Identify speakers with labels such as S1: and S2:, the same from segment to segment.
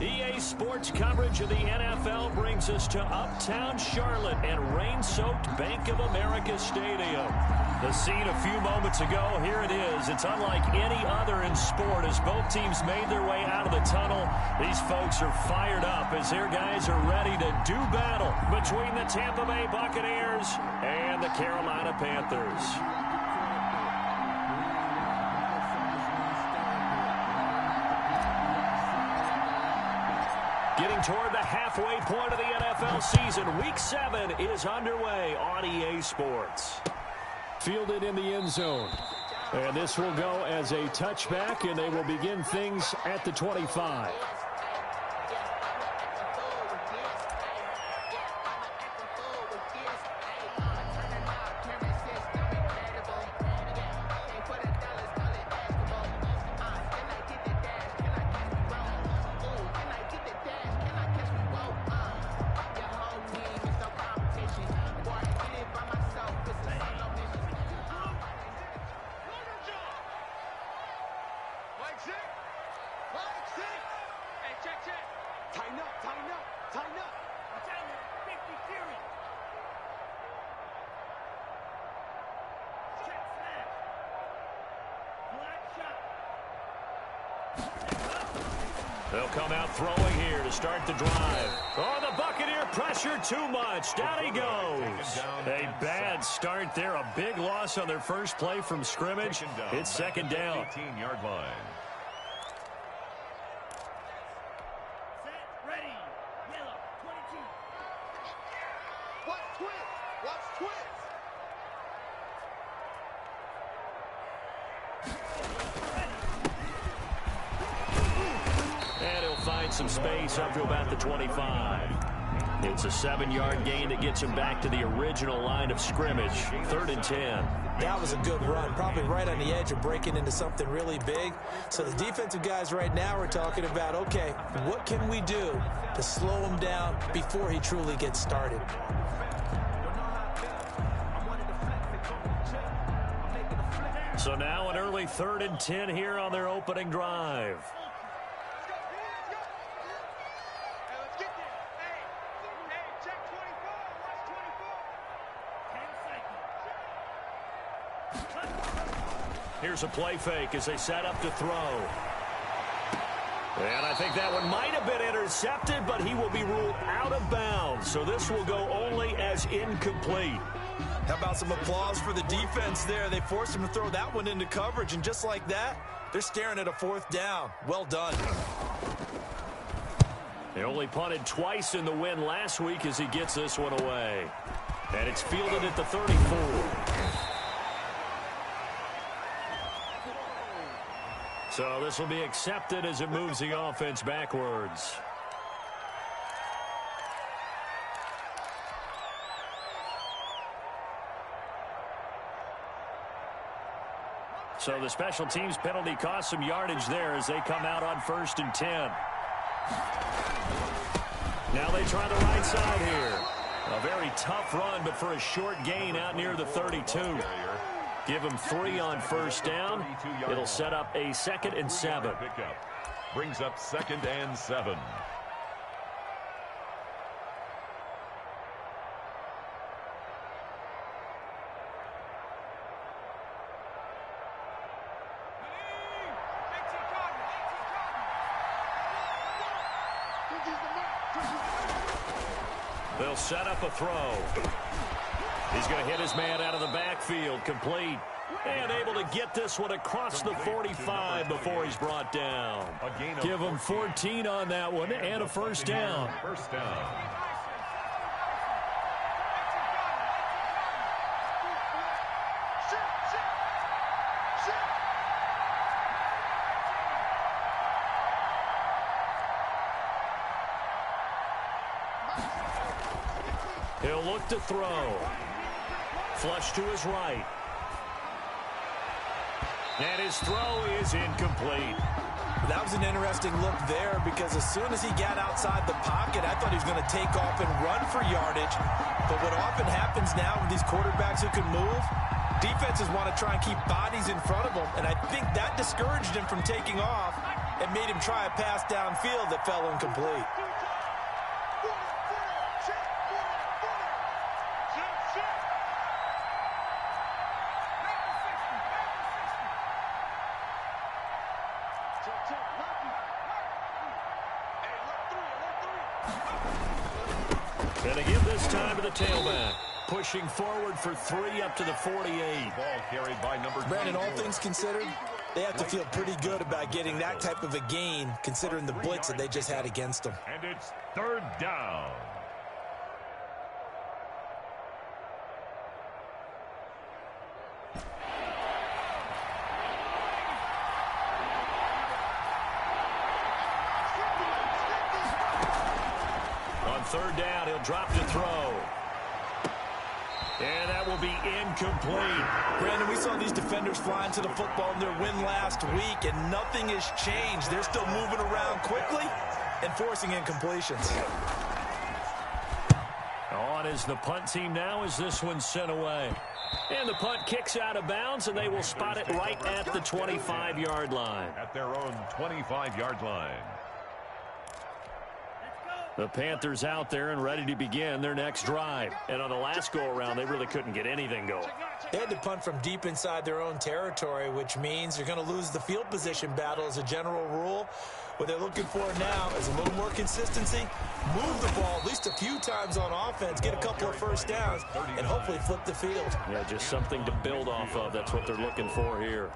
S1: EA Sports coverage of the NFL brings us to Uptown Charlotte and rain-soaked Bank of America Stadium. The scene a few moments ago, here it is. It's unlike any other in sport as both teams made their way out of the tunnel. These folks are fired up as their guys are ready to do battle between the Tampa Bay Buccaneers and the Carolina Panthers. Getting toward the halfway point of the NFL season, Week 7 is underway on EA Sports.
S2: Fielded in the end zone. And this will go as a touchback, and they will begin things at the 25.
S1: They'll come out throwing here to start the drive. Oh, the Buccaneer pressure too much. Down he goes. A bad start there. A big loss on their first play from scrimmage. It's second down.
S3: 18-yard line.
S4: Set, ready. Yellow, 22.
S5: Watch twist. Watch twist.
S1: Find some space up to about the 25. It's a 7-yard gain that gets him back to the original line of scrimmage. 3rd and 10.
S6: That was a good run, probably right on the edge of breaking into something really big. So the defensive guys right now are talking about, okay, what can we do to slow him down before he truly gets started?
S1: So now an early 3rd and 10 here on their opening drive. Here's a play fake as they set up to throw. And I think that one might have been intercepted, but he will be ruled out of bounds. So this will go only as incomplete.
S6: How about some applause for the defense there? They forced him to throw that one into coverage, and just like that, they're staring at a 4th down. Well done.
S1: They only punted twice in the win last week as he gets this one away. And it's fielded at the 34. So this will be accepted as it moves the offense backwards. So the special teams penalty cost some yardage there as they come out on 1st and 10. Now they try the right side here. A very tough run, but for a short gain out near the 32. Give him 3 on 1st down. It'll set up a 2nd and 7.
S3: Brings up 2nd and 7.
S1: They'll set up a throw. He's going to hit his man out of the backfield, complete. And able to get this one across the 45 before he's brought down.
S2: Give him 14 on that one and a 1st down.
S3: 1st down.
S1: He'll look to throw. Flush to his right. And his throw is incomplete.
S6: That was an interesting look there because as soon as he got outside the pocket, I thought he was going to take off and run for yardage. But what often happens now with these quarterbacks who can move, defenses want to try and keep bodies in front of them. And I think that discouraged him from taking off. and made him try a pass downfield that fell incomplete.
S2: And they give this time to the tailback. Pushing forward for 3 up to the 48.
S3: Ball carried by number 22.
S6: Brandon, all things considered, they have to feel pretty good about getting that type of a gain, considering the blitz that they just had against them.
S3: And it's 3rd down.
S2: On 3rd down, he'll drop to throw. And that will be incomplete.
S6: Brandon, we saw these defenders flying to the football in their win last week, and nothing has changed. They're still moving around quickly and forcing incompletions.
S2: On is the punt team now as this one's sent away. And the punt kicks out of bounds, and they will spot it right at the 25-yard line.
S3: At their own 25-yard line.
S2: The Panthers out there and ready to begin their next drive. And on the last go-around, they really couldn't get anything going.
S6: They had to punt from deep inside their own territory, which means you're going to lose the field position battle as a general rule. What they're looking for now is a little more consistency, move the ball at least a few times on offense, get a couple of first downs, and hopefully flip the field.
S2: Yeah, just something to build off of. That's what they're looking for here.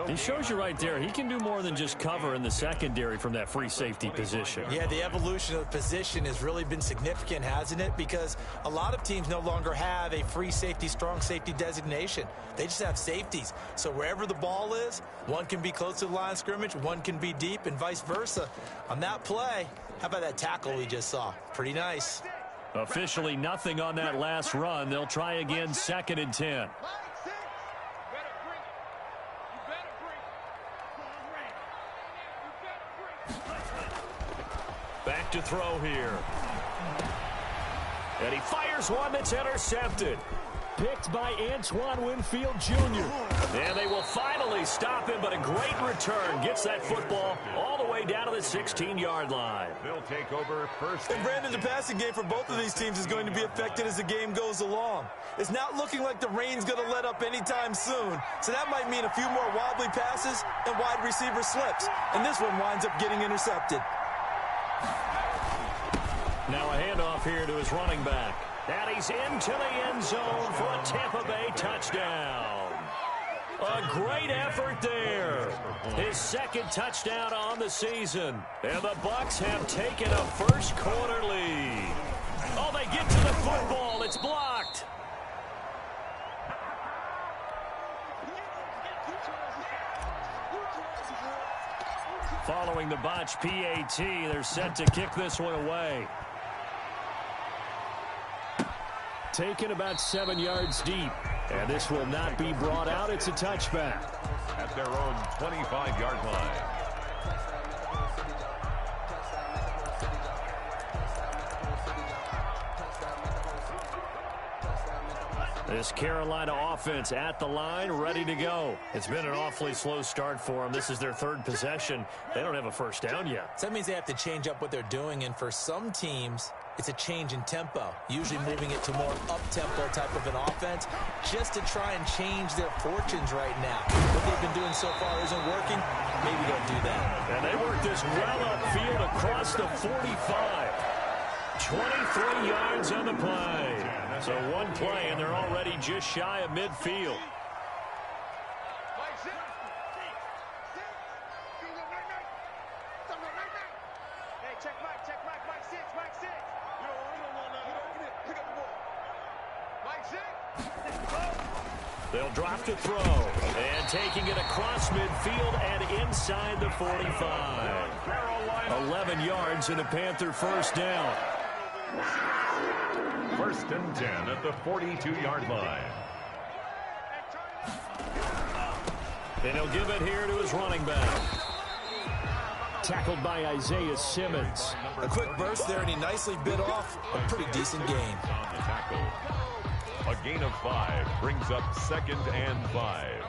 S2: He shows you right there, he can do more than just cover in the secondary from that free safety position.
S6: Yeah, the evolution of the position has really been significant, hasn't it? Because a lot of teams no longer have a free safety, strong safety designation. They just have safeties. So wherever the ball is, one can be close to the line of scrimmage, one can be deep, and vice versa. On that play, how about that tackle we just saw? Pretty nice.
S2: Officially nothing on that last run. They'll try again, 2nd and 10. Back to throw here. And he fires one that's intercepted. Picked by Antoine Winfield Jr. And they will finally stop him, but a great return. Gets that football all the way down to the 16-yard line.
S3: They'll take over first.
S6: And Brandon, the passing game for both of these teams is going to be affected as the game goes along. It's not looking like the rain's going to let up anytime soon. So that might mean a few more wobbly passes and wide receiver slips. And this one winds up getting intercepted.
S2: Now a handoff here to his running back. And he's into the end zone for a Tampa Bay touchdown. A great effort there. His 2nd touchdown on the season. And the Bucs have taken a first-quarter lead. Oh, they get to the football. It's blocked. Following the botch PAT, they're set to kick this one away. Taken about 7 yards deep. And this will not be brought out. It's a touchback.
S3: At their own 25-yard line.
S2: This Carolina offense at the line, ready to go. It's been an awfully slow start for them. This is their 3rd possession. They don't have a first down yet.
S6: So that means they have to change up what they're doing, and for some teams, it's a change in tempo, usually moving it to more up-tempo type of an offense, just to try and change their fortunes right now. What they've been doing so far isn't working. Maybe they'll do that.
S2: And they work this well upfield across the 45. 23 yards on the play. So one play, and they're already just shy of midfield. They'll drop to throw. And taking it across midfield and inside the 45. 11 yards and a Panther first down.
S3: 1st and 10 at the 42-yard line.
S2: And he'll give it here to his running back. Tackled by Isaiah Simmons.
S6: A quick burst there, and he nicely bit off a pretty decent gain.
S3: On the tackle. A gain of 5 brings up 2nd and 5.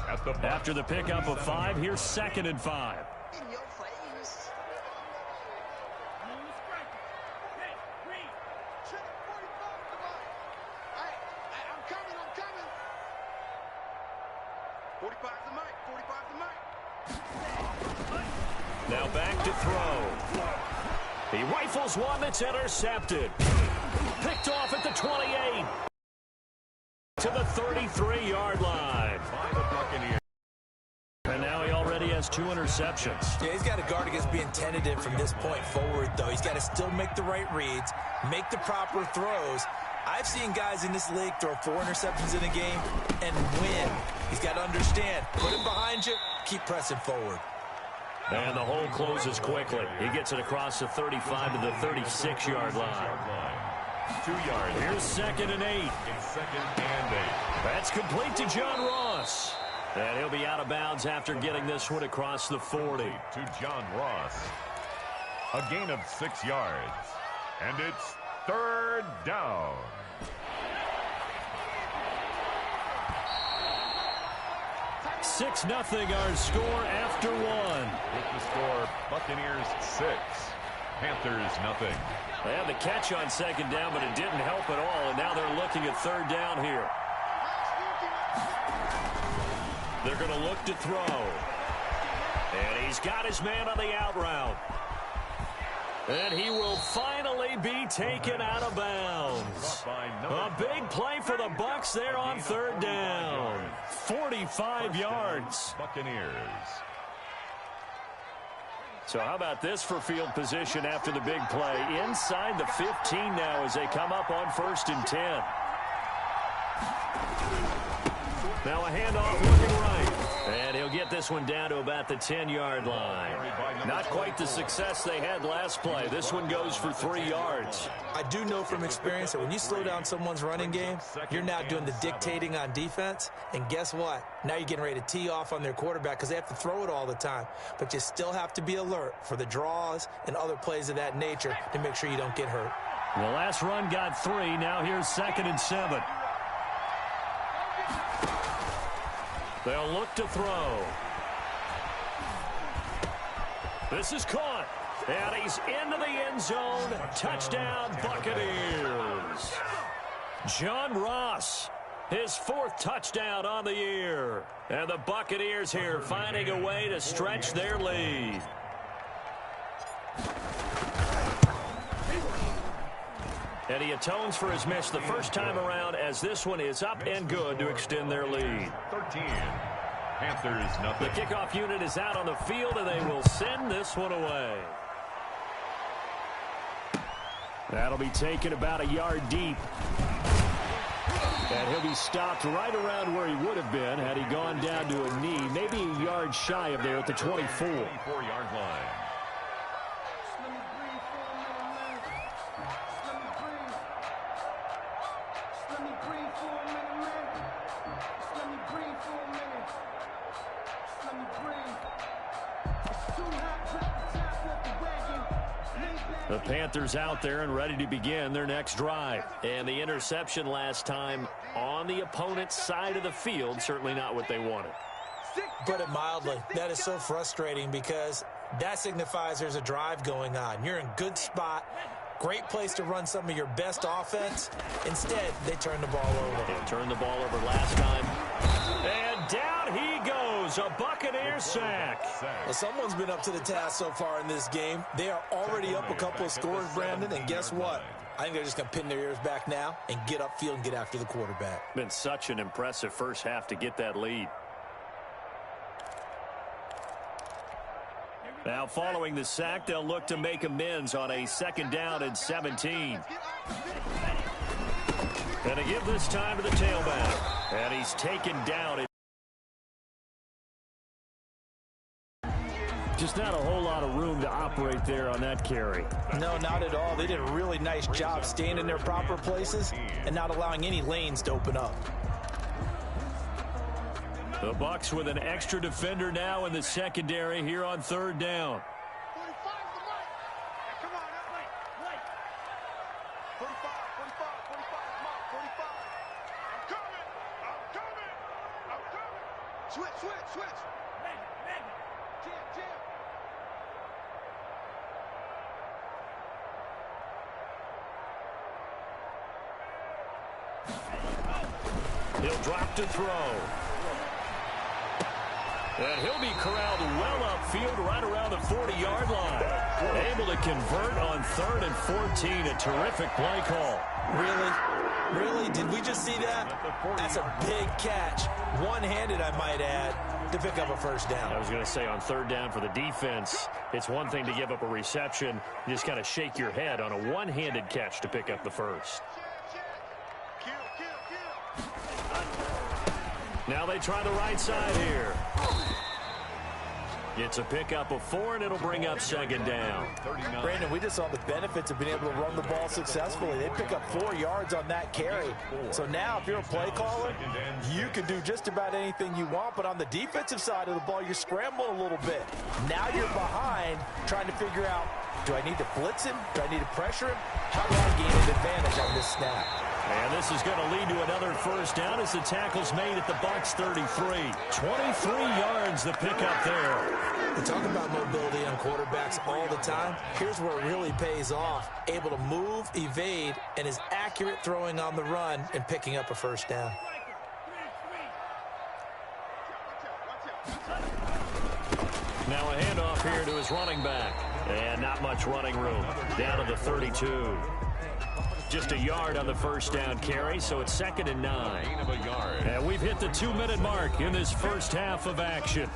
S3: At the
S2: After the pickup of 5, here's 2nd and 5.
S5: In your face. 45's the mic. 45's the mic.
S1: Now back to throw. He rifles one that's intercepted. Picked off at the 28. To the 33-yard line.
S3: By the Buccaneers.
S1: And now he already has 2 interceptions.
S6: Yeah, he's got to guard against being tentative from this point forward, though. He's got to still make the right reads, make the proper throws. I've seen guys in this league throw 4 interceptions in a game and win. He's got to understand, put it behind you, keep pressing forward.
S1: And the hole closes quickly. He gets it across the 35 to the 36-yard line.
S3: 2 yards.
S1: Here's 2nd and 8.
S3: It's 2nd and 8.
S1: That's complete to John Ross. And he'll be out of bounds after getting this one across the 40.
S3: To John Ross. A gain of 6 yards. And it's 3rd down.
S1: Six nothing our score after 1.
S3: With the score, Buccaneers 6, Panthers nothing.
S1: They had the catch on 2nd down, but it didn't help at all. And now they're looking at 3rd down here. They're going to look to throw. And he's got his man on the out route. And he will finally be taken out of bounds. A big play for the Bucs there on 3rd down. 45 yards.
S3: Buccaneers.
S1: So how about this for field position after the big play? Inside the 15 now as they come up on 1st and 10. Now a handoff looking right. And he'll get this one down to about the 10-yard line. Not quite the success they had last play. This one goes for 3 yards.
S6: I do know from experience that when you slow down someone's running game, you're now doing the dictating on defense. And guess what? Now you're getting ready to tee off on their quarterback because they have to throw it all the time. But you still have to be alert for the draws and other plays of that nature to make sure you don't get hurt.
S1: The last run got 3. Now here's 2nd and 7. They'll look to throw. This is caught. And he's into the end zone. Touchdown, Buccaneers. John Ross, his 4th touchdown on the year. And the Buccaneers here finding a way to stretch their lead. And he atones for his miss the first time around as this one is up and good to extend their lead.
S3: 13. Panthers nothing.
S1: The kickoff unit is out on the field, and they will send this one away. That'll be taken about a yard deep. And he'll be stopped right around where he would have been had he gone down to a knee, maybe a yard shy of there at the 24.
S3: 24-yard line.
S1: The Panthers out there and ready to begin their next drive. And the interception last time on the opponent's side of the field, certainly not what they wanted.
S6: Put it mildly, that is so frustrating because that signifies there's a drive going on. You're in good spot, great place to run some of your best offense. Instead, they turn the ball over.
S1: They turned the ball over last time. And down he goes, a Buccaneer sack.
S6: Well, someone's been up to the task so far in this game. They are already up a couple of scores, Brandon, and guess what? I think they're just going to pin their ears back now and get upfield and get after the quarterback.
S1: Been such an impressive first half to get that lead. Now following the sack, they'll look to make amends on a 2nd down and 17. And to give this time to the tailback. And he's taken down. Just not a whole lot of room to operate there on that carry.
S6: No, not at all. They did a really nice job staying in their proper places and not allowing any lanes to open up.
S1: The Bucs with an extra defender now in the secondary here on 3rd down.
S5: 45's the mic. Come on, wait. 45, 45's mark, 45. I'm coming. Switch. Jam.
S1: He'll drop to throw. And he'll be corralled well upfield right around the 40-yard line. Able to convert on 3rd and 14. A terrific play call.
S6: Really? Really? Did we just see that? That's a big catch. One-handed, I might add, to pick up a first down.
S1: I was going to say on 3rd down for the defense, it's one thing to give up a reception. You just kind of shake your head on a one-handed catch to pick up the first. Now they try the right side here. It's a pickup of 4, and it'll bring up 2nd down.
S6: Brandon, we just saw the benefits of being able to run the ball successfully. They pick up 4 yards on that carry. So now if you're a play caller, you can do just about anything you want. But on the defensive side of the ball, you're scrambling a little bit. Now you're behind trying to figure out, do I need to blitz him? Do I need to pressure him? How do I gain an advantage on this snap?
S1: And this is going to lead to another first down as the tackle's made at the Bucs 33. 23 yards the pickup there.
S6: We talk about mobility on quarterbacks all the time. Here's where it really pays off. Able to move, evade, and is accurate throwing on the run and picking up a first down.
S1: Now a handoff here to his running back. And not much running room. Down to the 32. Just a yard on the first down carry, so it's 2nd and 9. And we've hit the 2-minute mark in this first half of action.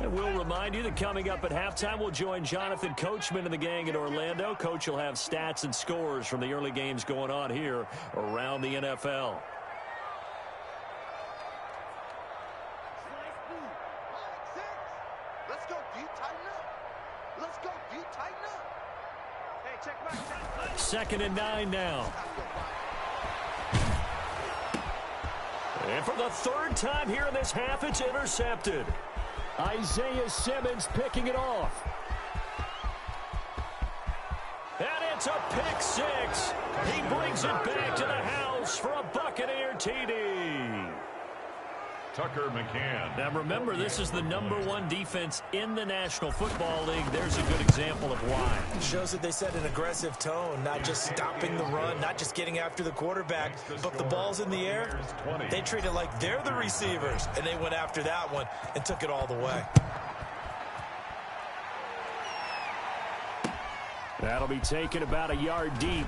S1: And we'll remind you that coming up at halftime, we'll join Jonathan Coachman and the gang in Orlando. Coach will have stats and scores from the early games going on here around the NFL.
S5: Let's go, D, tighten up. Let's go, D, tighten up. Hey, check back.
S1: 2nd and 9 now. And for the 3rd time here in this half, it's intercepted. Isaiah Simmons picking it off. And it's a pick 6. He brings it back to the house for a Buccaneer TD.
S3: Tucker McCann.
S1: Now remember, this is the #1 defense in the National Football League. There's a good example of why.
S6: It shows that they set an aggressive tone, not just stopping the run, not just getting after the quarterback, but the ball's in the air. They treat it like they're the receivers, and they went after that one and took it all the way.
S1: That'll be taken about a yard deep.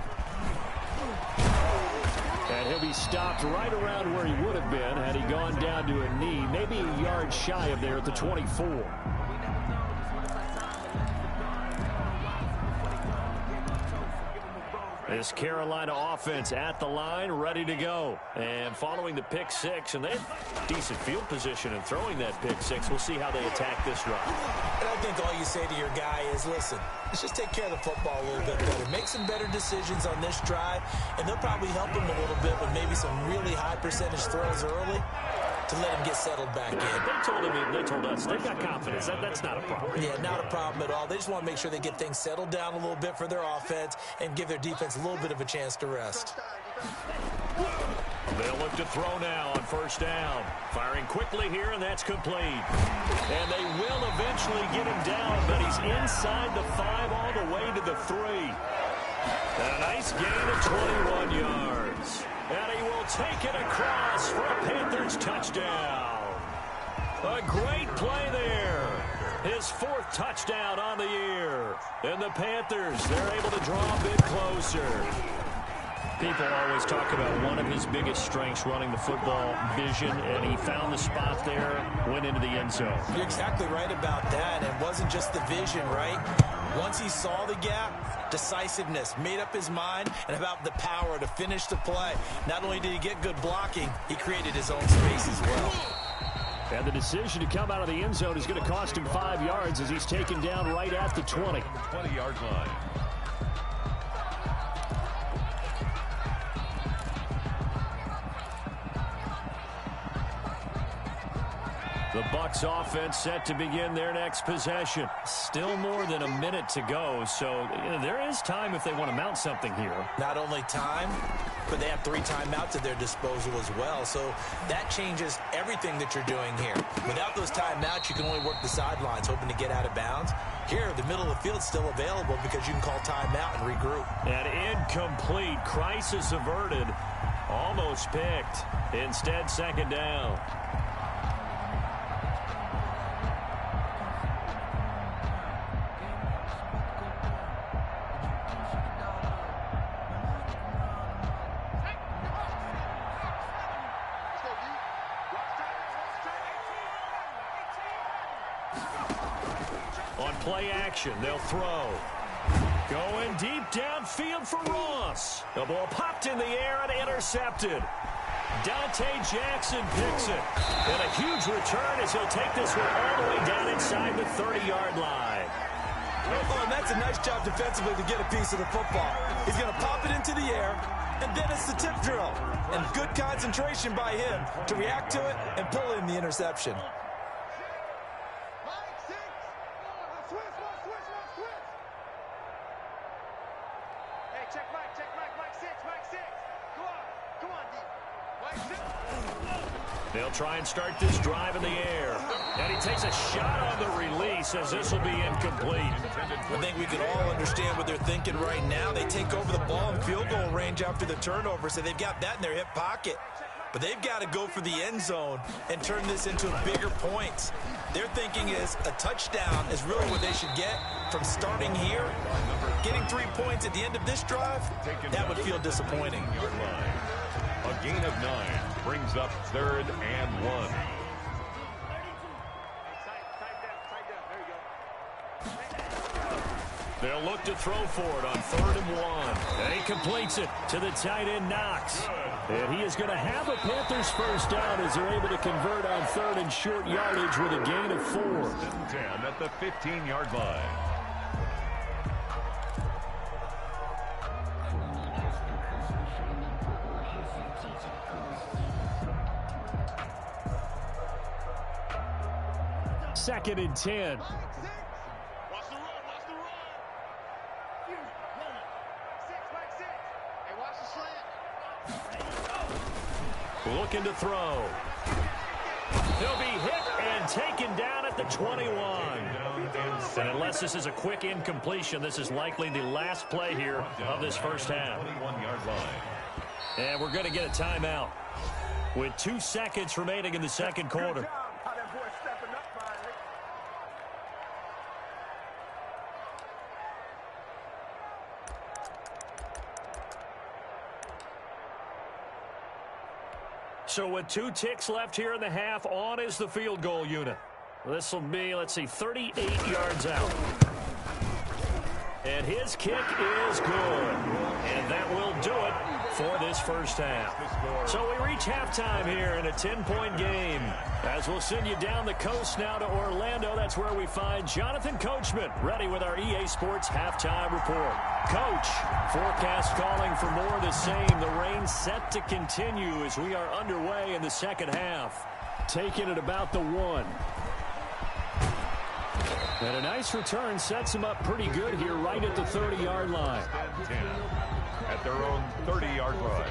S1: And he'll be stopped right around where he would have been had he gone down to a knee, maybe a yard shy of there at the 24. This Carolina offense at the line, ready to go. And following the pick 6, and they have decent field position in throwing that pick 6. We'll see how they attack this drive.
S6: And I think all you say to your guy is, listen, let's just take care of the football a little bit better. Make some better decisions on this drive, and they'll probably help him a little bit with maybe some really high percentage throws early to let him get settled back in.
S1: They told us they've got confidence. That's not a problem.
S6: Yeah, not a problem at all. They just want to make sure they get things settled down a little bit for their offense and give their defense a little bit of a chance to rest.
S1: They'll look to throw now on first down. Firing quickly here, and that's complete. And they will eventually get him down, but he's inside the 5 all the way to the 3. And a nice gain of 21 yards. And he will take it across for a Panthers touchdown. A great play there. His 4th touchdown on the year. And the Panthers, they're able to draw a bit closer. People always talk about one of his biggest strengths running the football, vision, and he found the spot there, went into the end zone.
S6: You're exactly right about that. It wasn't just the vision, right? Once he saw the gap, decisiveness, made up his mind, and about the power to finish the play. Not only did he get good blocking, he created his own space as well.
S1: And the decision to come out of the end zone is going to cost him 5 yards as he's taken down right at the 20.
S3: 20-yard line.
S1: The The Bucs offense set to begin their next possession. Still more than a minute to go, so there is time if they want to mount something here.
S6: Not only time, but they have 3 timeouts at their disposal as well, so that changes everything that you're doing here. Without those timeouts, you can only work the sidelines, hoping to get out of bounds. Here, the middle of the field's still available because you can call timeout and regroup.
S1: An incomplete, crisis averted, almost picked. Instead, second down. On play action, they'll throw. Going deep downfield for Ross. The ball popped in the air and intercepted. Dante Jackson picks it. And a huge return as he'll take this one all the way down inside the 30-yard line.
S6: Oh, and that's a nice job defensively to get a piece of the football. He's going to pop it into the air, and then it's the tip drill. And good concentration by him to react to it and pull in the interception.
S1: They'll try and start this drive in the air. And he takes a shot on the release as this will be incomplete.
S6: I think we can all understand what they're thinking right now. They take over the ball in field goal range after the turnover, so they've got that in their hip pocket. But they've got to go for the end zone and turn this into bigger points. Their thinking is a touchdown is really what they should get from starting here. Getting 3 points at the end of this drive, that would feel disappointing.
S3: A gain of 9 brings up 3rd and 1.
S1: They'll look to throw for it on 3rd and 1. And he completes it to the tight end, Knox. And he is going to have a Panthers first down as they're able to convert on 3rd and short yardage with a gain of 4.
S3: 10 at the 15-yard line.
S1: Second and 10.
S4: Watch the run, watch the run. Hey, watch the slant.
S1: Looking to throw. He'll be hit and taken down at the 21. And unless this is a quick incompletion, this is likely the last play here of this first half.
S3: 21-yard line.
S1: And we're going to get a timeout with 2 seconds remaining in the second quarter. So with 2 ticks left here in the half, on is the field goal unit. This will be, let's see, 38 yards out. And his kick is good. And that will do it for this first half. So we reach halftime here in a 10-point game. As we'll send you down the coast now to Orlando, that's where we find Jonathan Coachman ready with our EA Sports halftime report. Coach, forecast calling for more of the same. The rain set to continue as we are underway in the second half. Taking it about the 1. And a nice return sets him up pretty good here right at the 30-yard line.
S3: 10 at their own 30-yard line.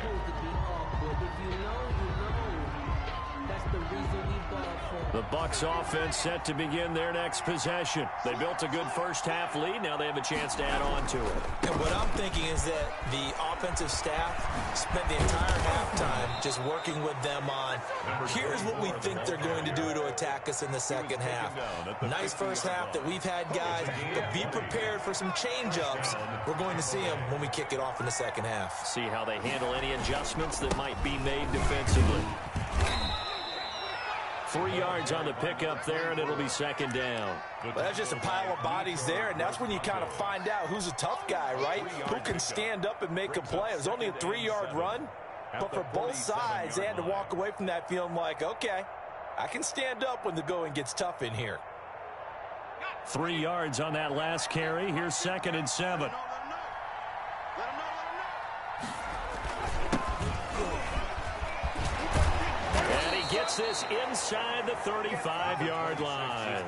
S1: The Bucs offense set to begin their next possession. They built a good first half lead. Now they have a chance to add on to it.
S6: And what I'm thinking is that the offensive staff spent the entire halftime just working with them on, here's what we think they're going to do to attack us in the second half. Nice first half that we've had, guys, but be prepared for some change-ups. We're going to see them when we kick it off in the second half.
S1: See how they handle any adjustments that might be made defensively. 3 yards on the pickup there, and it'll be second down.
S6: Well, that's just a pile of bodies there, and that's when you kind of find out who's a tough guy, right? Who can stand up and make a play. It was only a 3-yard run, but for both sides, they had to walk away from that feeling like, okay, I can stand up when the going gets tough in here.
S1: 3 yards on that last carry. Here's 2nd and 7. gets this inside the 35-yard line.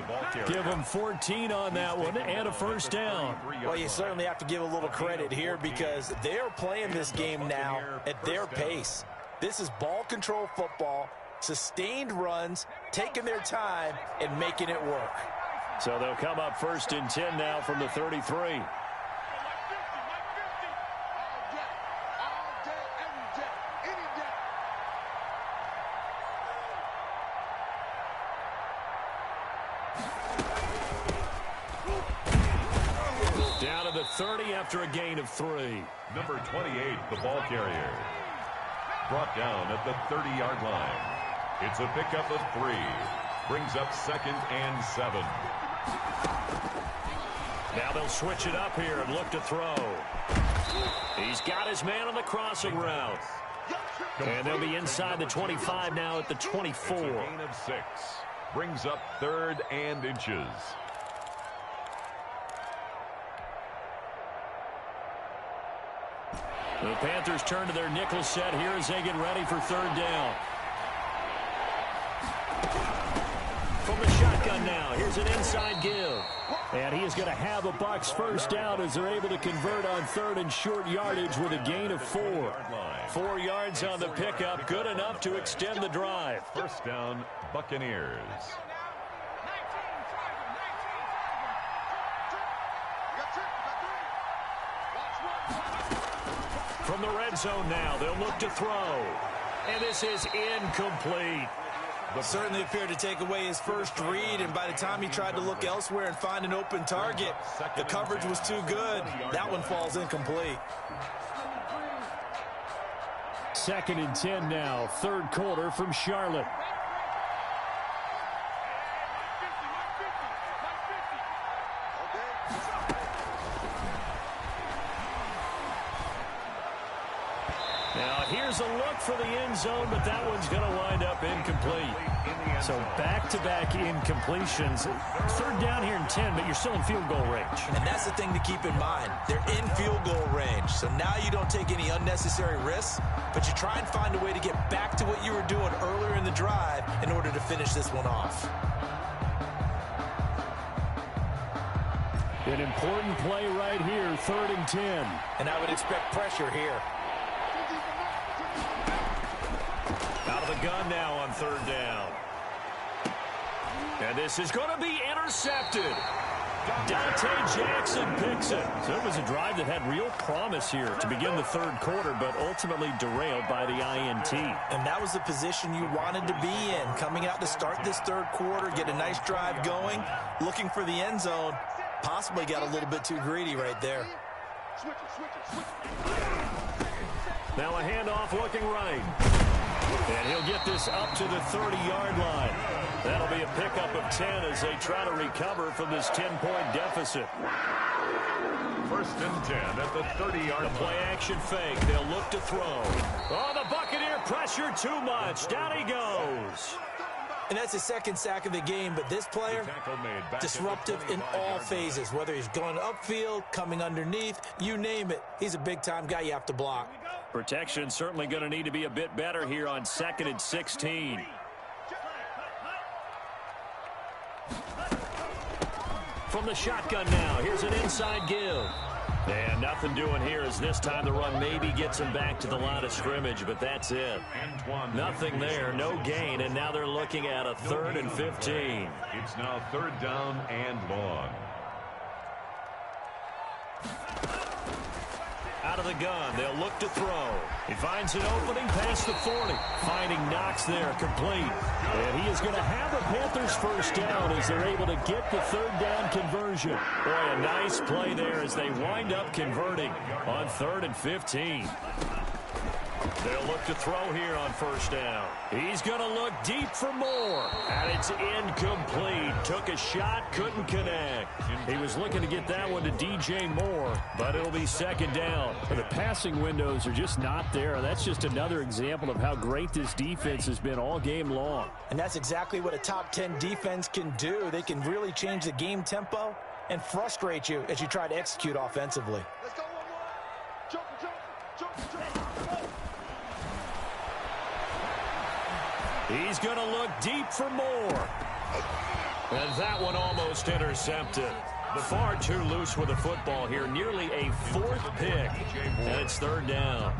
S1: Give him 14 on that one and a first down.
S6: Well, you certainly have to give a little credit here because they're playing this game now at their pace. This is ball control football, sustained runs, taking their time, and making it work.
S1: So they'll come up 1st and 10 now from the 33.
S2: Down to the 30 after a gain of 3.
S3: Number 28, the ball carrier. Brought down at the 30-yard line. It's a pickup of 3. Brings up 2nd and 7.
S1: Now they'll switch it up here and look to throw. He's got his man on the crossing route. And they'll be inside the 25 now at the 24.
S3: It's a gain of 6. Brings up 3rd and inches.
S1: The Panthers turn to their nickel set here as they get ready for 3rd down. From the shotgun now, here's an inside give. And he is going to have a Bucs first down as they're able to convert on 3rd and short yardage with a gain of 4. 4 yards on the pickup, good enough to extend the drive.
S3: First down, Buccaneers.
S1: From the red zone now, they'll look to throw. And this is incomplete.
S6: Certainly appeared to take away his first read, and by the time he tried to look elsewhere and find an open target, the coverage was too good. That one falls incomplete.
S1: 2nd and 10 now, 3rd quarter from Charlotte. Now here's a look for the end zone, but that one's going to wind up incomplete. So back-to-back incompletions. 3rd down here and 10, but you're still in field goal range.
S6: And that's the thing to keep in mind. They're in field goal range, so now you don't take any unnecessary risks, but you try and find a way to get back to what you were doing earlier in the drive in order to finish this one off.
S1: An important play right here, 3rd and 10.
S6: And I would expect pressure here.
S1: Out of the gun now on 3rd down. And this is going to be intercepted. Dante Jackson picks it. So it was a drive that had real promise here to begin the 3rd quarter, but ultimately derailed by the INT.
S6: And that was the position you wanted to be in, coming out to start this 3rd quarter, get a nice drive going, looking for the end zone. Possibly got a little bit too greedy right there.
S1: Now a handoff looking right. And he'll get this up to the 30-yard line. That'll be a pickup of 10 as they try to recover from this 10-point deficit.
S3: 1st and 10 at the 30-yard line.
S1: The play-action fake. They'll look to throw. Oh, the Buccaneer pressure too much. Down he goes.
S6: And that's his 2nd sack of the game, but this player, disruptive in all phases, whether he's going upfield, coming underneath, you name it. He's a big-time guy you have to block.
S1: Protection certainly going to need to be a bit better here on 2nd and 16. From the shotgun now, here's an inside give. And nothing doing here as this time the run maybe gets him back to the line of scrimmage, but that's it. Nothing there, no gain, and now they're looking at a 3rd and 15.
S3: It's now 3rd down and long.
S1: Out of the gun, they'll look to throw. He finds an opening past the 40. Finding Knox there, complete. And he is going to have the Panthers first down as they're able to get the 3rd down conversion. Boy, a nice play there as they wind up converting on 3rd and 15. They'll look to throw here on 1st down. He's going to look deep for more. And it's incomplete. Took a shot, couldn't connect. He was looking to get that one to DJ Moore, but it'll be 2nd down. The passing windows are just not there. That's just another example of how great this defense has been all game long.
S6: And that's exactly what a top 10 defense can do. They can really change the game tempo and frustrate you as you try to execute offensively.
S5: Let's go, 1-1. Jump.
S1: He's going to look deep for more. And that one almost intercepted. The far too loose with the football here. Nearly a fourth pick. And it's third down.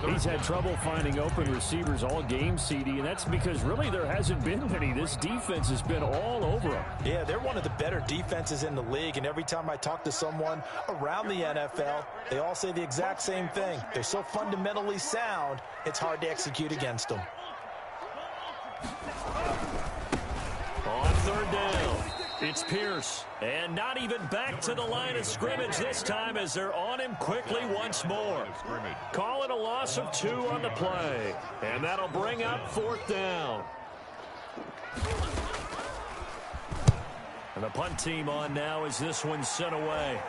S2: He's had trouble finding open receivers all game, CD, and that's because really there hasn't been many. This defense has been all over him.
S6: Yeah, they're one of the better defenses in the league, and every time I talk to someone around the NFL, they all say the exact same thing. They're so fundamentally sound, it's hard to execute against them.
S1: On third down, it's Pierce. And not even back to the line of scrimmage this time as they're on him quickly once more. Call it a loss of 2 on the play. And that'll bring up fourth down. And the punt team on now as this one's sent away.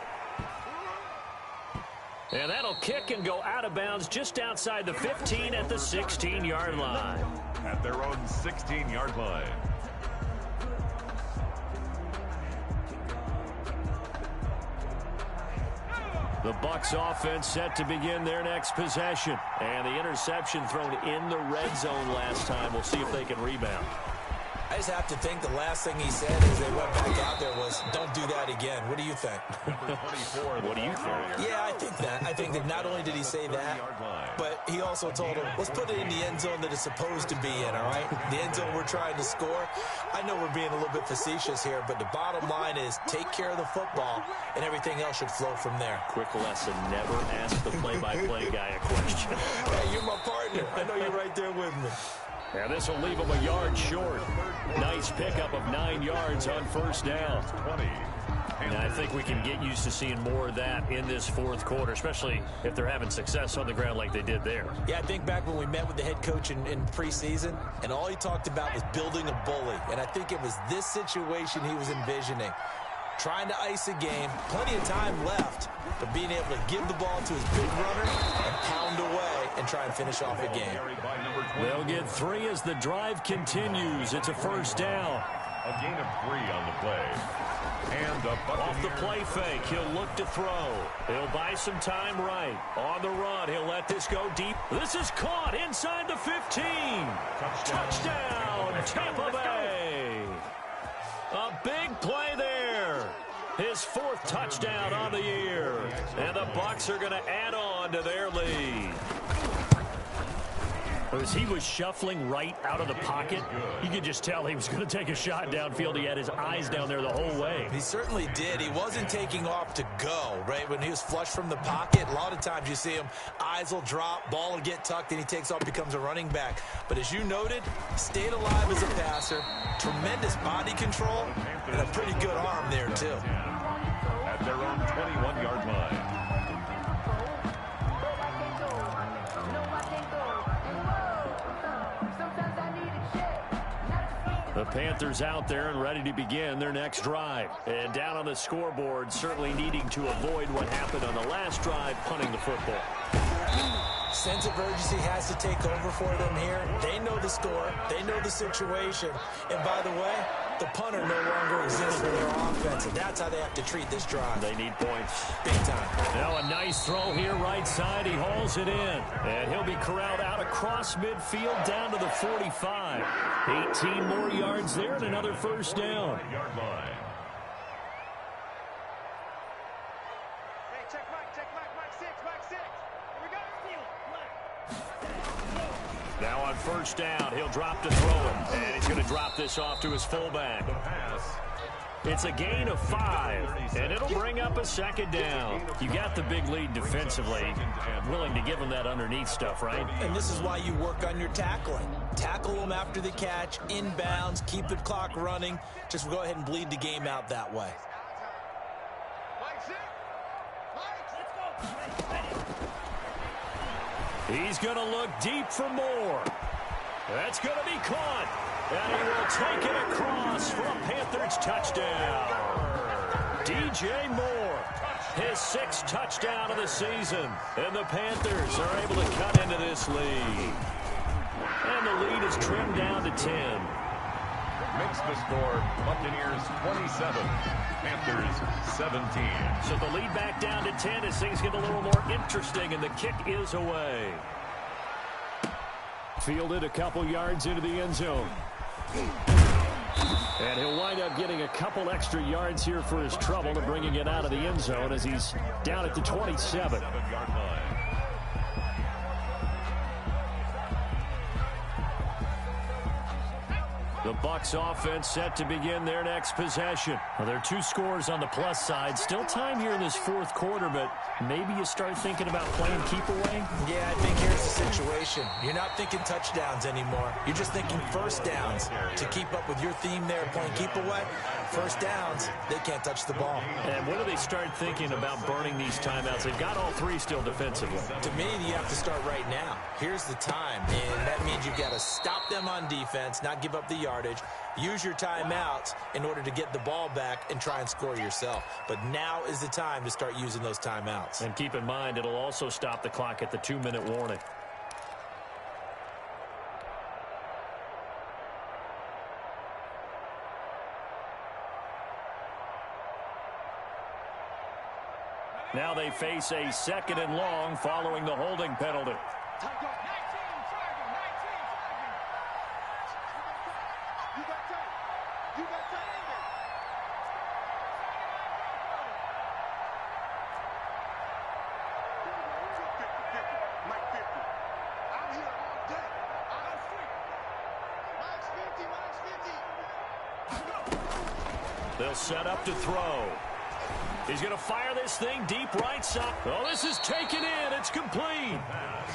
S1: And that'll kick and go out of bounds just outside the 15 at the 16-yard line.
S3: At their own 16-yard line.
S1: The Bucs offense set to begin their next possession. And the interception thrown in the red zone last time. We'll see if they can rebound.
S6: I just have to think the last thing he said as they went back out there was, don't do that again. What do you think?
S1: What do you think?
S6: Yeah, I think that. I think that not only did he say that, but he also told him, let's put it in the end zone that it's supposed to be in, all right? The end zone we're trying to score. I know we're being a little bit facetious here, but the bottom line is take care of the football, and everything else should flow from there.
S1: Quick lesson, never ask the play-by-play guy a question.
S6: Hey, you're my partner. I know you're right there with me.
S1: And this will leave him a yard short. Nice pickup of 9 yards on first down. And I think we can get used to seeing more of that in this fourth quarter, especially if they're having success on the ground like they did there.
S6: Yeah, I think back when we met with the head coach in preseason, and all he talked about was building a bully. And I think it was this situation he was envisioning. Trying to ice a game, plenty of time left, but being able to give the ball to his big runner and pound away and try and finish off a game.
S1: They'll get 3 as the drive continues. It's a first down.
S3: A gain of 3 on the play. And
S1: off the play fake, he'll look to throw. He'll buy some time right. On the run, he'll let this go deep. This is caught inside the 15. Touchdown, Tampa Bay. A big play there. His 4th touchdown on the year. And the Bucs are going to add on to their lead. As he was shuffling right out of the pocket, you could just tell he was going to take a shot downfield. He had his eyes down there the whole way.
S6: He certainly did. He wasn't taking off to go, right? When he was flush from the pocket, a lot of times you see him, eyes will drop, ball will get tucked, and he takes off, becomes a running back. But as you noted, stayed alive as a passer, tremendous body control, and a pretty good arm there, too.
S3: At their own 21-yard line.
S1: The Panthers out there and ready to begin their next drive. And down on the scoreboard, certainly needing to avoid what happened on the last drive, punting the football.
S6: Sense of urgency has to take over for them here. They know the score. They know the situation. And by the way, the punter no longer exists for their offense. And that's how they have to treat this drive.
S1: They need points.
S6: Big time.
S1: Now a nice throw here right side. He hauls it in. And he'll be corralled out across midfield down to the 45. 18 more yards there and another first down.
S3: Yard line.
S4: Hey, check back 6, back 6. Here we go.
S1: Now on first down, he'll drop to throw it. And he's going to drop this off to his fullback.
S3: The pass.
S1: It's a gain of 5, and it'll bring up a second down. You got the big lead defensively. Willing to give him that underneath stuff, right?
S6: And this is why you work on your tackling. Tackle them after the catch, inbounds, keep the clock running. Just go ahead and bleed the game out that way.
S1: He's going to look deep for more. That's going to be caught. And he will take it across for a Panthers touchdown. DJ Moore, his 6th touchdown of the season. And the Panthers are able to cut into this lead. And the lead is trimmed down to 10.
S3: Makes the score Buccaneers 27, Panthers 17.
S1: So the lead back down to 10 as things get a little more interesting, and the kick is away. Fielded a couple yards into the end zone. And he'll wind up getting a couple extra yards here for his trouble and bringing it out of the end zone as he's down at the 27. The Bucs offense set to begin their next possession. Well, there are 2 scores on the plus side. Still time here in this fourth quarter, but maybe you start thinking about playing keep away?
S6: Yeah, I think here's the situation. You're not thinking touchdowns anymore. You're just thinking first downs. To keep up with your theme there, playing keep away, first downs, they can't touch the ball.
S1: And when do they start thinking about burning these timeouts? They've got all 3 still defensively.
S6: To me, you have to start right now. Here's the time, and that means you've got to stop them on defense, not give up the yardage, use your timeouts in order to get the ball back and try and score yourself. But now is the time to start using those timeouts.
S1: And keep in mind, it'll also stop the clock at the 2-minute warning. Now they face a 2nd and long following the holding penalty. They'll set up to throw. He's going to fire this thing deep right side. Oh, this is taken in. It's complete.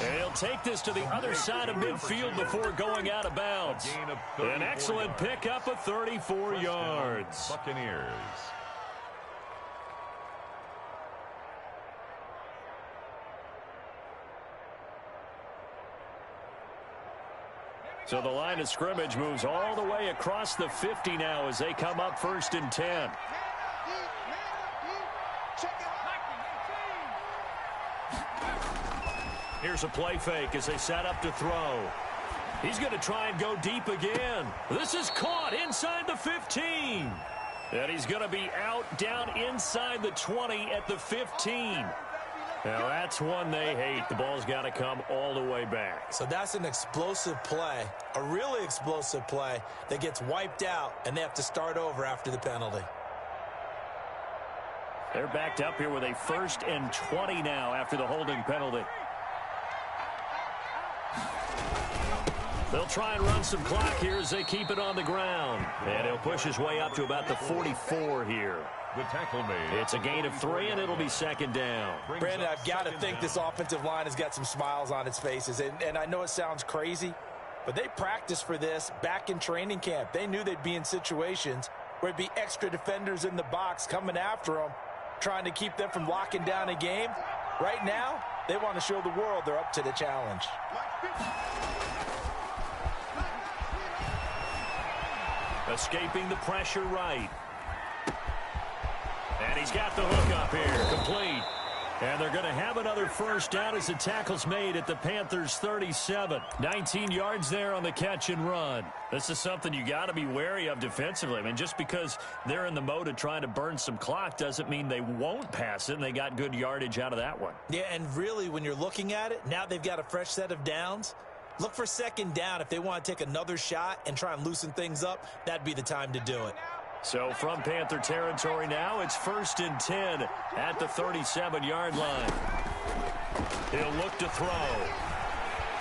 S1: And he'll take this to the other side of midfield before going out of bounds. An excellent pickup of 34 yards.
S3: Buccaneers.
S1: So the line of scrimmage moves all the way across the 50 now as they come up 1st and 10. Here's a play fake as they set up to throw. He's going to try and go deep again. This is caught inside the 15. And he's going to be out down inside the 20 at the 15. Now, that's one they hate. The ball's got to come all the way back.
S6: So that's an explosive play, a really explosive play that gets wiped out, and they have to start over after the penalty.
S1: They're backed up here with a 1st and 20 now after the holding penalty. They'll try and run some clock here as they keep it on the ground. And he'll push his way up to about the 44 here.
S3: The tackle made.
S1: It's a gain of 3, and it'll be 2nd down.
S6: Brandon, I've got to think this offensive line has got some smiles on its faces. And I know it sounds crazy, but they practiced for this back in training camp. They knew they'd be in situations where it'd be extra defenders in the box coming after them, trying to keep them from locking down a game. Right now, they want to show the world they're up to the challenge.
S1: Escaping the pressure right. And he's got the hook up here, complete. And they're going to have another 1st down as the tackle's made at the Panthers 37. 19 yards there on the catch and run. This is something you got to be wary of defensively. I mean, just because they're in the mode of trying to burn some clock doesn't mean they won't pass it, and they got good yardage out of that one.
S6: Yeah, and really, when you're looking at it, now they've got a fresh set of downs. Look for 2nd down. If they want to take another shot and try and loosen things up, that'd be the time to do it.
S1: So from Panther territory now, it's 1st and 10 at the 37-yard line. He'll look to throw.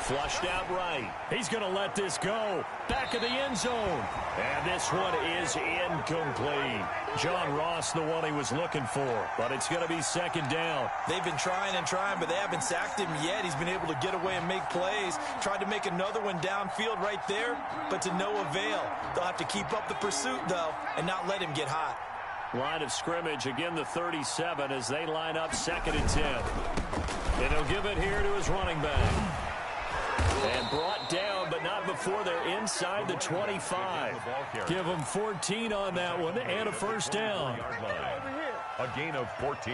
S1: Flushed out right. He's going to let this go. Back of the end zone. And this one is incomplete. John Ross, the one he was looking for. But it's going to be 2nd down.
S6: They've been trying and trying, but they haven't sacked him yet. He's been able to get away and make plays. Tried to make another one downfield right there, but to no avail. They'll have to keep up the pursuit, though, and not let him get hot.
S1: Line of scrimmage, again the 37 as they line up 2nd and 10. And he'll give it here to his running back. And brought down, but not before they're inside the 25. Give them 14 on that one and a 1st down.
S3: A gain of 14.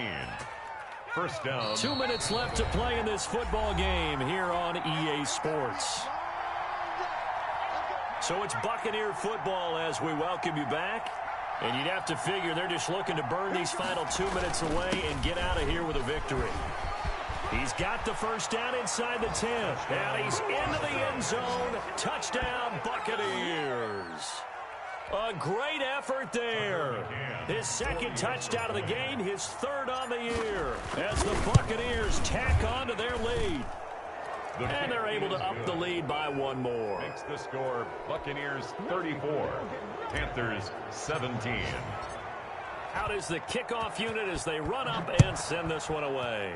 S3: 1st down.
S1: 2 minutes left to play in this football game here on EA Sports. So it's Buccaneer football as we welcome you back. And you'd have to figure they're just looking to burn these final 2 minutes away and get out of here with a victory. He's got the first down inside the 10. And he's into the end zone. Touchdown, Buccaneers. A great effort there. His second touchdown of the game, his third on the year, as the Buccaneers tack on to their lead. And they're able to up the lead by one more.
S3: Makes the score Buccaneers 34, Panthers 17.
S1: Out is the kickoff unit as they run up and send this one away.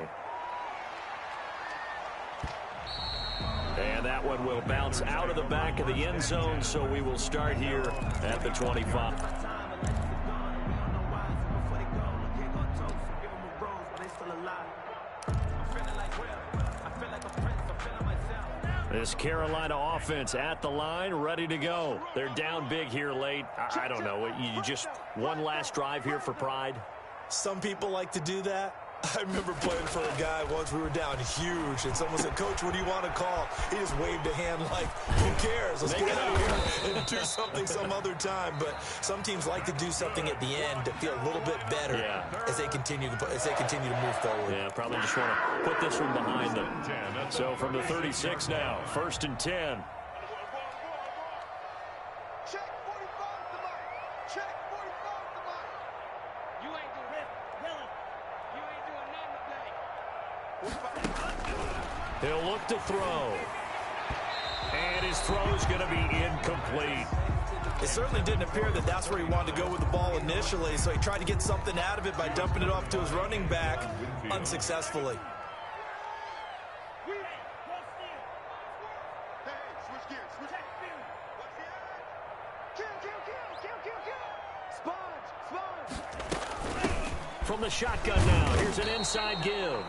S1: And that one will bounce out of the back of the end zone, so we will start here at the 25. This Carolina offense at the line, ready to go. They're down big here late. I don't know. You just one last drive here for pride?
S6: Some people like to do that. I remember playing for a guy once. We were down huge, and someone said, "Coach, what do you want to call?" He just waved a hand like, "Who cares? Let's get out of here and do something some other time." But some teams like to do something at the end to feel a little bit better as they continue to move forward.
S1: Yeah, probably just want to put this one behind them. So from the 36 now, 1st and 10.
S5: Check 45 the mic. Check 45 the mic. You ain't doing this. You ain't doing nothing today.
S1: He'll look to throw. And his throw is going to be incomplete.
S6: It certainly didn't appear that that's where he wanted to go with the ball initially, so he tried to get something out of it by dumping it off to his running back unsuccessfully.
S1: From the shotgun now, here's an inside give.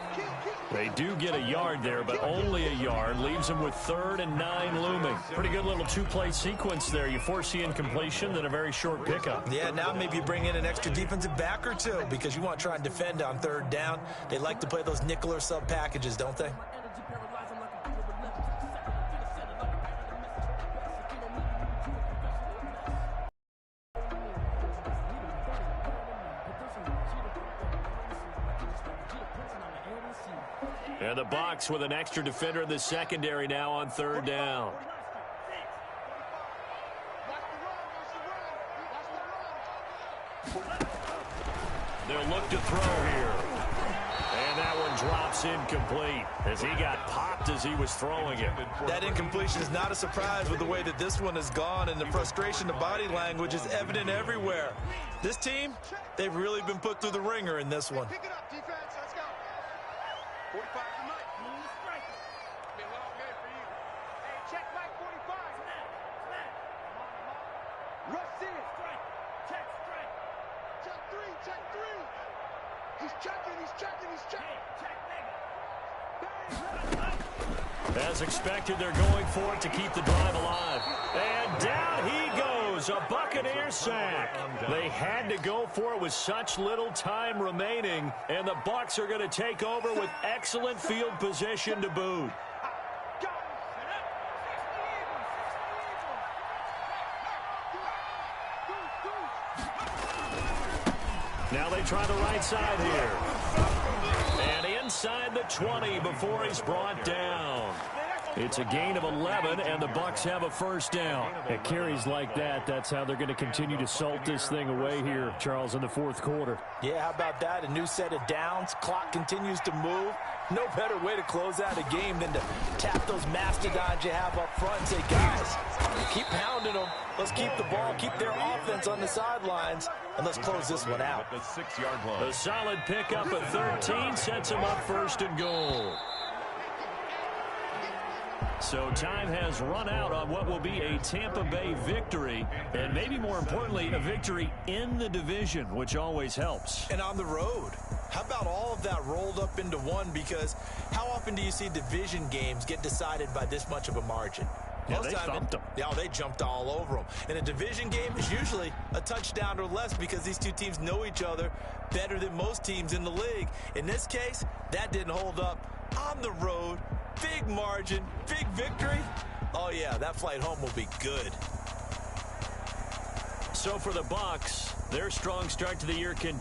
S1: They do get a yard there, but only a yard. Leaves them with 3rd and 9 looming. Pretty good little two-play sequence there. You force the incompletion, then a very short pickup.
S6: Yeah, now maybe you bring in an extra defensive back or two because you want to try and defend on 3rd down. They like to play those nickel or sub packages, don't they?
S1: And the Bucs with an extra defender in the secondary now on 3rd down. They'll look to throw here. And that one drops incomplete as he got popped as he was throwing it.
S6: That incompletion is not a surprise with the way that this one has gone, and the frustration, the body language is evident everywhere. This team, they've really been put through the ringer in this one.
S5: Pick it up, defense. Let's go. 45 the mic. Be a long game for you. Hey, check mic 45. Rush in. Check. Check 3. Check 3. He's checking.
S1: As expected, they're going for it to keep the drive alive. And down he goes, a Buccaneer sack. They had to go for it with such little time remaining, and the Bucs are going to take over with excellent field position to boot. Now they try the right side here. And inside the 20 before he's brought down. It's a gain of 11, and the Bucs have a 1st down. At carries like that, that's how they're going to continue to salt this thing away here, Charles, in the 4th quarter.
S6: Yeah, how about that? A new set of downs. Clock continues to move. No better way to close out a game than to tap those mastodons you have up front and say, guys, keep pounding them. Let's keep the ball, keep their offense on the sidelines, and let's close this one out.
S3: The 6-yard line.
S1: A solid pickup at 13 sets him up 1st and goal. So time has run out on what will be a Tampa Bay victory, and maybe more importantly, a victory in the division, which always helps.
S6: And on the road. How about all of that rolled up into one? Because how often do you see division games get decided by this much of a margin?
S1: Yeah, they thumped them.
S6: Yeah, they jumped all over them. And a division game is usually a touchdown or less because these two teams know each other better than most teams in the league. In this case, that didn't hold up. On the road, big margin, big victory. Oh, yeah, that flight home will be good.
S1: So for the Bucs, their strong start to the year can